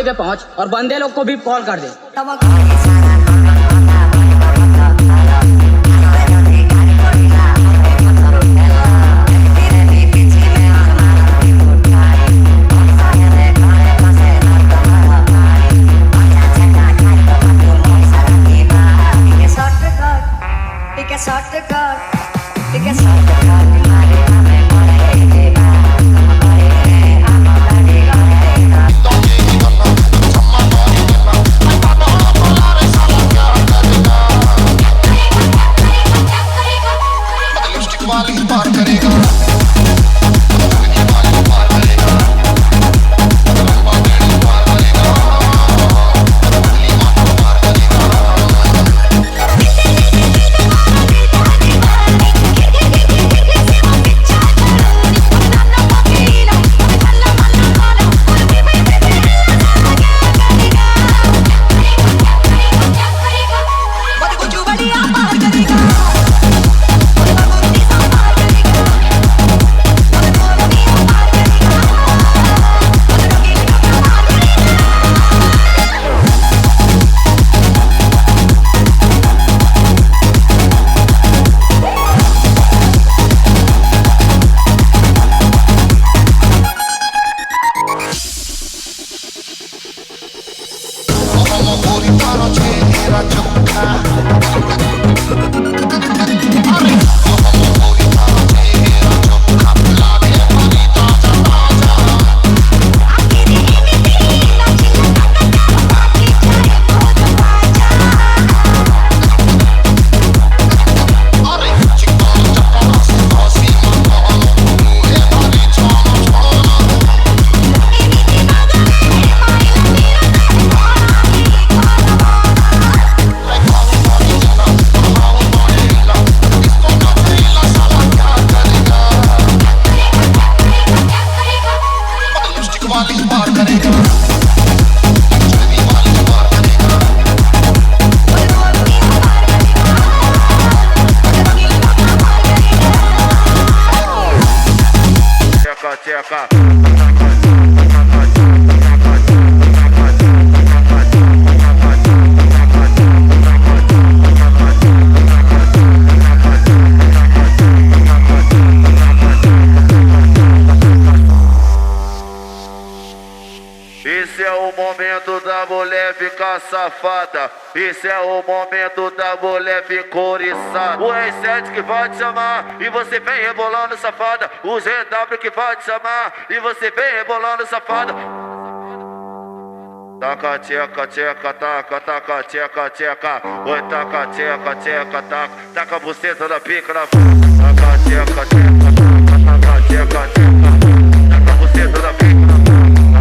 थाने पे पहुंच और बंदे लोग को भी कॉल कर दे। Esse é o momento da mulher ficar safada. Esse é o momento da mulher ficar oriçada. O R7 que vai te chamar e você vem rebolando safada. O GW que vai te chamar e você vem rebolando safada. Taca tcheca, tcheca, taca, taca, tcheca, tcheca. Oi, taca tcheca, tcheca, taca. Taca a buceta da pica na taca tcheca, tcheca, taca tcheca, tcheca. Taca a buceta da pica na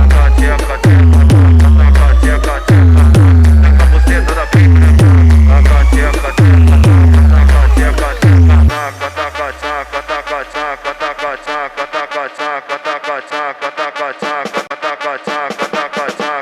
taca tcheca, tcheca, taca tcheca, tcheca. Taca a buceta da pica na taca tcheca, tcheca, taca tcheca, tcheca. Taca, taca, tchaca, taca, tchaca, taca, tchaca, taca, tchaca, taca, tchaca, taca, tchaca, taca, tchaca, taca, tchaca.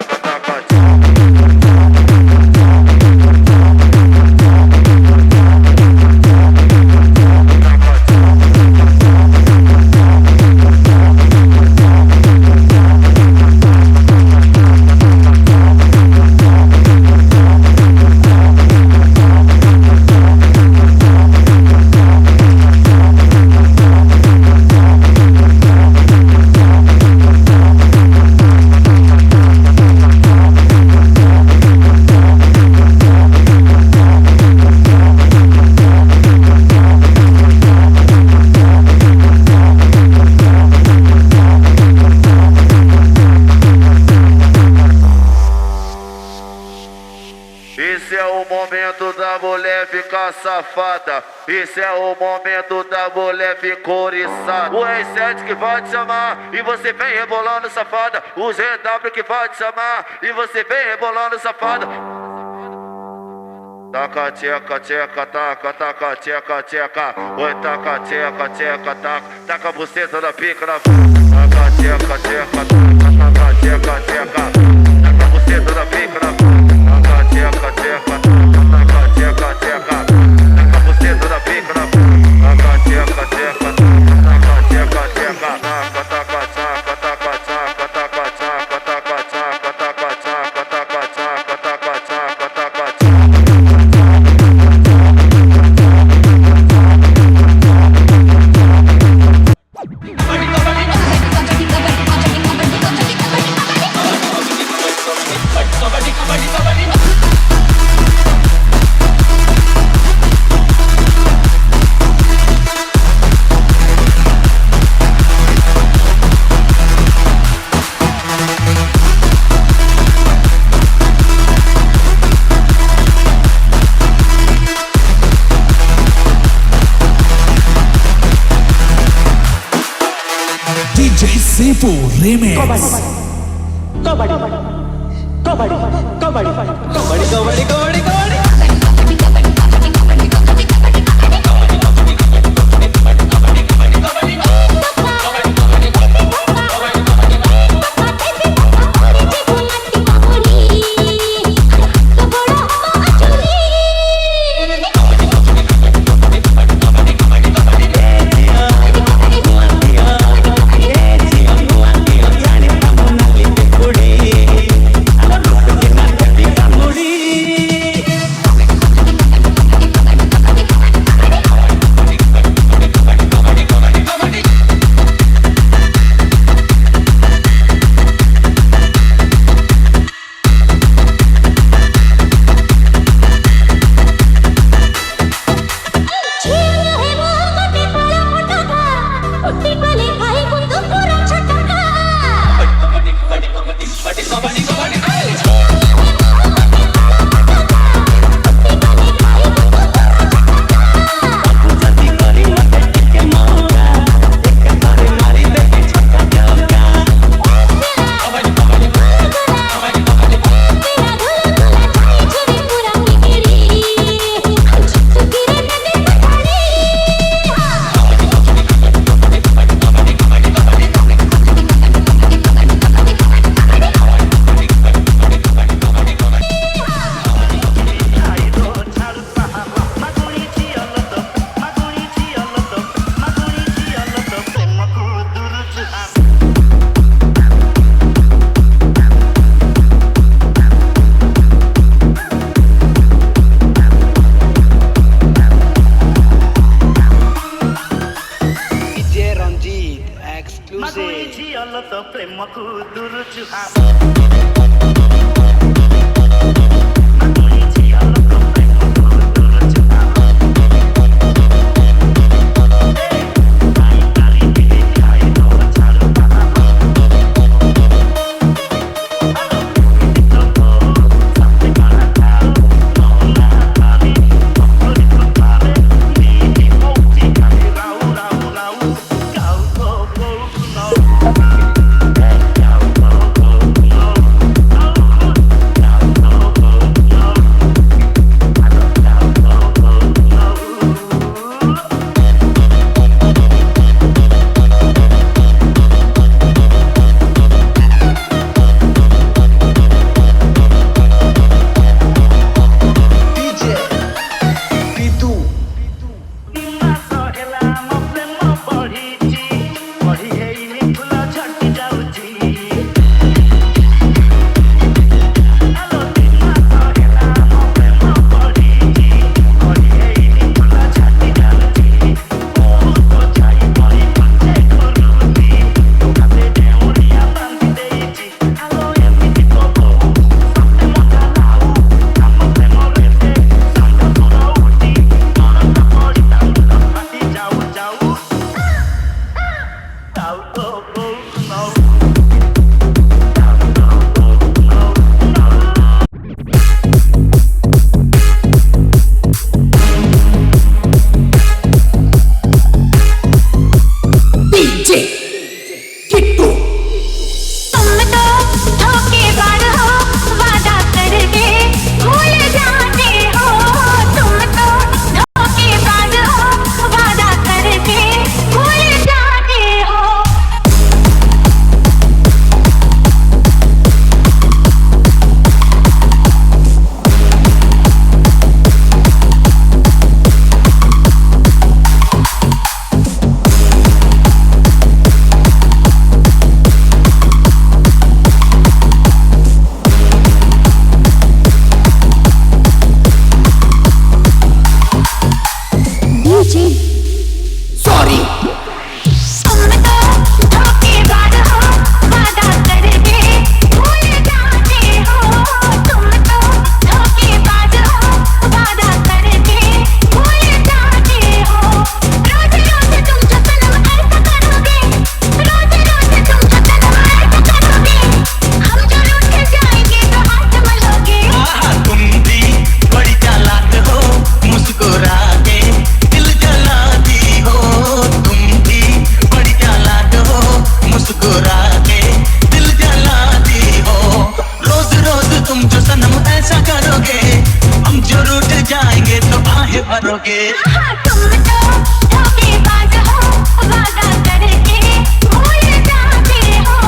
Esse é o momento da mulher ficar safada. Esse é o momento da mulher ficar oriçada. O R7 que vai te chamar e você vem rebolando safada. O GW que vai te chamar e você vem rebolando safada. Taca tcheca, tcheca, taca, taca, tcheca, tcheca. Oi, taca tcheca, tcheca, taca. Taca a buceta da pica na taca tcheca, tcheca, taca tcheca, tcheca. Taca a buceta da pica na taca tcheca, tcheca, taca tcheca, tcheca. Taca a buceta da pica na taca tcheca, tcheca, taca tcheca, tcheca. Taca, taca, tchaca, taca, tchaca, taca, tchaca, taca, tchaca, taca, tchaca. DJ Sipu Remix. Kabaddi kabaddi kabaddi kabaddi kabaddi kabaddi kabaddi करोगे, हम जो रूठ जाएंगे तो आहें भरोगे। तुम तो धोखेबाज हो, वादा करके भूल जाते हो।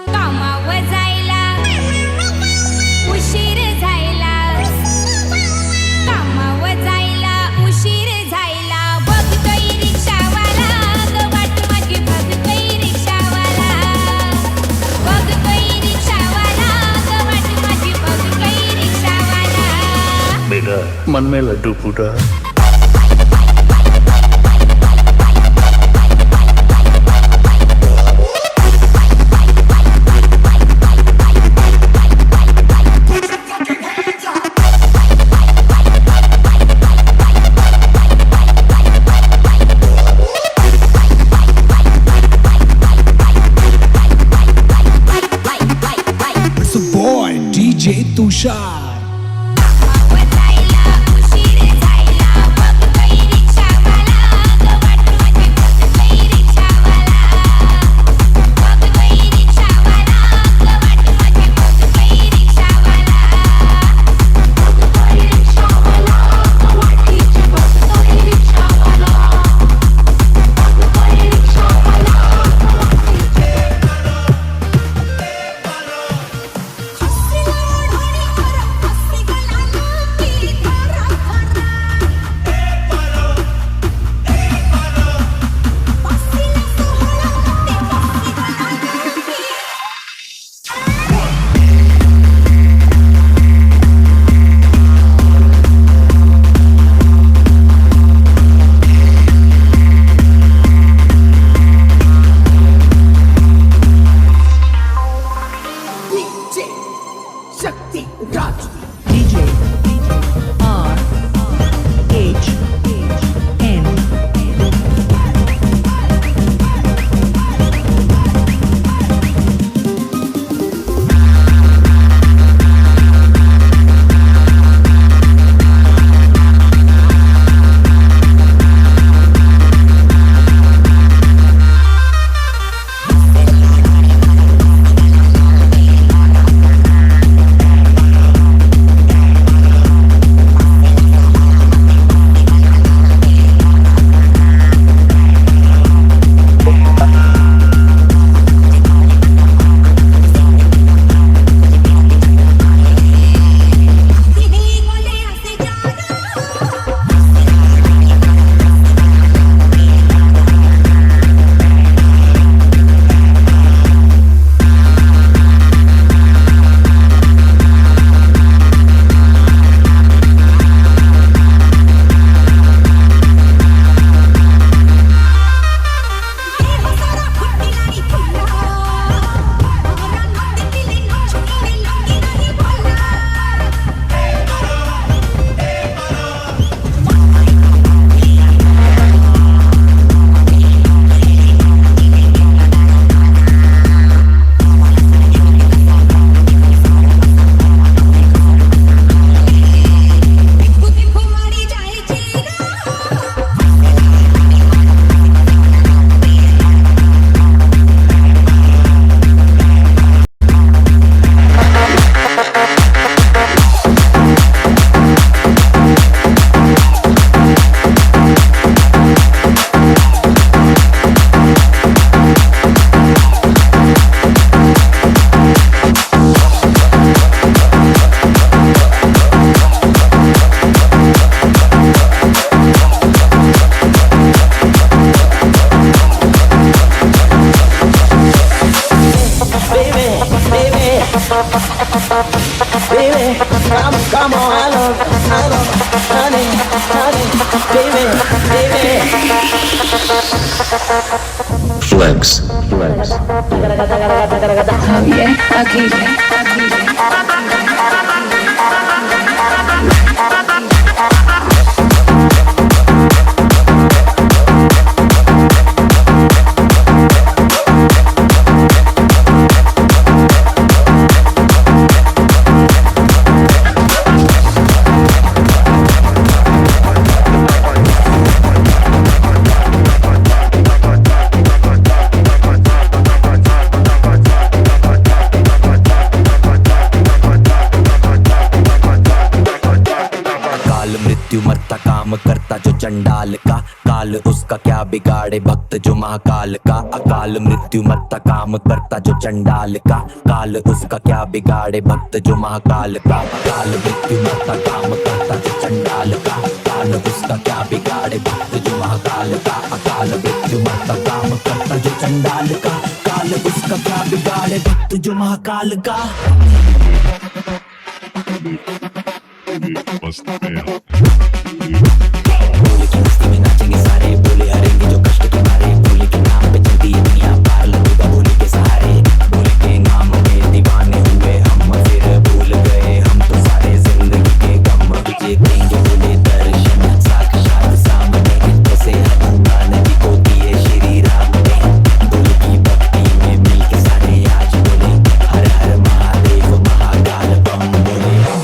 कामावर जायला उशीर झाला, कामावर जायला उशीर झाला. बघतोय रिक्षावाला ग वाट माझी, बघतोय रिक्षावाला, बघतोय रिक्षावाला ग वाट माझी, बघतोय रिक्षावाला. बेटा मन में लड्डू फूटा. Shine. जायला उशीर झायला बघतोय रिक्षावाला ग वाट माझी बघतोय रिक्षावाला बघतोय रिक्षावाला ग वाट माझी बघतोय रिक्षावाला बघतोय रिक्षावाला ग वाटीची बघतोय रिक्षावाला बघतोय रिक्षावाला DJ R H N Come on, I love, honey, baby. Flex. मरता काम करता जो चंडाल का, काल उसका क्या बिगाड़े भक्त जो महाकाल का। अकाल मृत्यु मरता काम करता जो चंडाल का, काल उसका क्या बिगाड़े भक्त जो महाकाल का। अकाल मृत्यु मरता काम करता जो चंडाल का, काल उसका क्या बिगाड़े भक्त जो महाकाल का। अकाल मृत्यु मरता काम करता जो चंडाल का, काल उसका क्या बिगाड़े भक्त जो महाकाल का। बोले की मस्ती में नाचेंगे सारे, बोले हरेंगे जो कष्ट के मारे, बोले के नाम पे चलती है दुनिया पार लगेगा बोले के सहारे। बोले के नाम में दीवाने हुए हम, फिर भूल गए हम तो सारे जिंदगी के गम। तुझे देंगे बोले दर्शन साक्षात सामने, जैसे हनुमान जी को दिए श्री राम ने। बोले की भक्ति में मिल के सारे आज बोले हर हर महादेव महाकाल बम बोले।